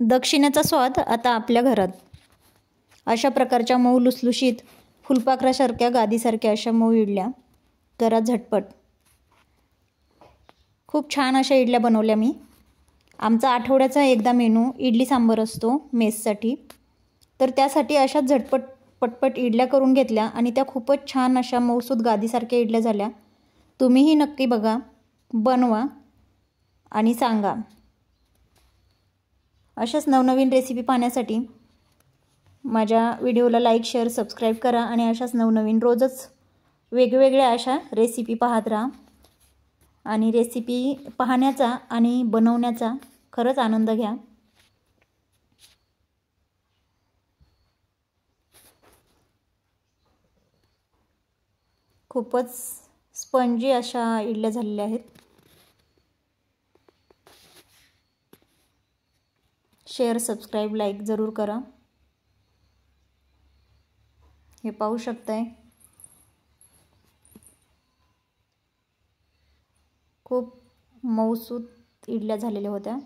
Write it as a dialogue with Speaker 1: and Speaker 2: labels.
Speaker 1: दक्षिणेचा स्वाद आता आपल्या घरात. अशा प्रकारच्या मऊ लुसलुशीत फुलपाखरासारख्या गादीसारख्या अशा मऊ इडल्या घरात झटपट. खूप छान अशा इडल्या बनवल्या मी. आमचा आठवड्याचा एकदा मेनू इडली सांबर असतो मेससाठी. तर त्यासाठी अशाच झटपट पटपट इडल्या करून घेतल्या आणि त्या खूपच छान अशा मऊसूत गादीसारख्या इडल्या झाल्या. तुम्हीही नक्की बघा, बनवा आणि सांगा. अशाच नवनवीन रेसिपी पाहण्यासाठी माझ्या व्हिडिओला लाईक, शेअर, सबस्क्राईब करा आणि अशाच नवनवीन रोजच वेगवेगळ्या अशा रेसिपी पाहत राहा. आणि रेसिपी पाहण्याचा आणि बनवण्याचा खरंच आनंद घ्या. खूपच स्पंजी अशा इडल्या झालेल्या आहेत. शेअर, सबस्क्राईब, लाईक जरूर करा. हे पाहू शकताय, खूप मऊसूत इडल्या झालेल्या होत्या.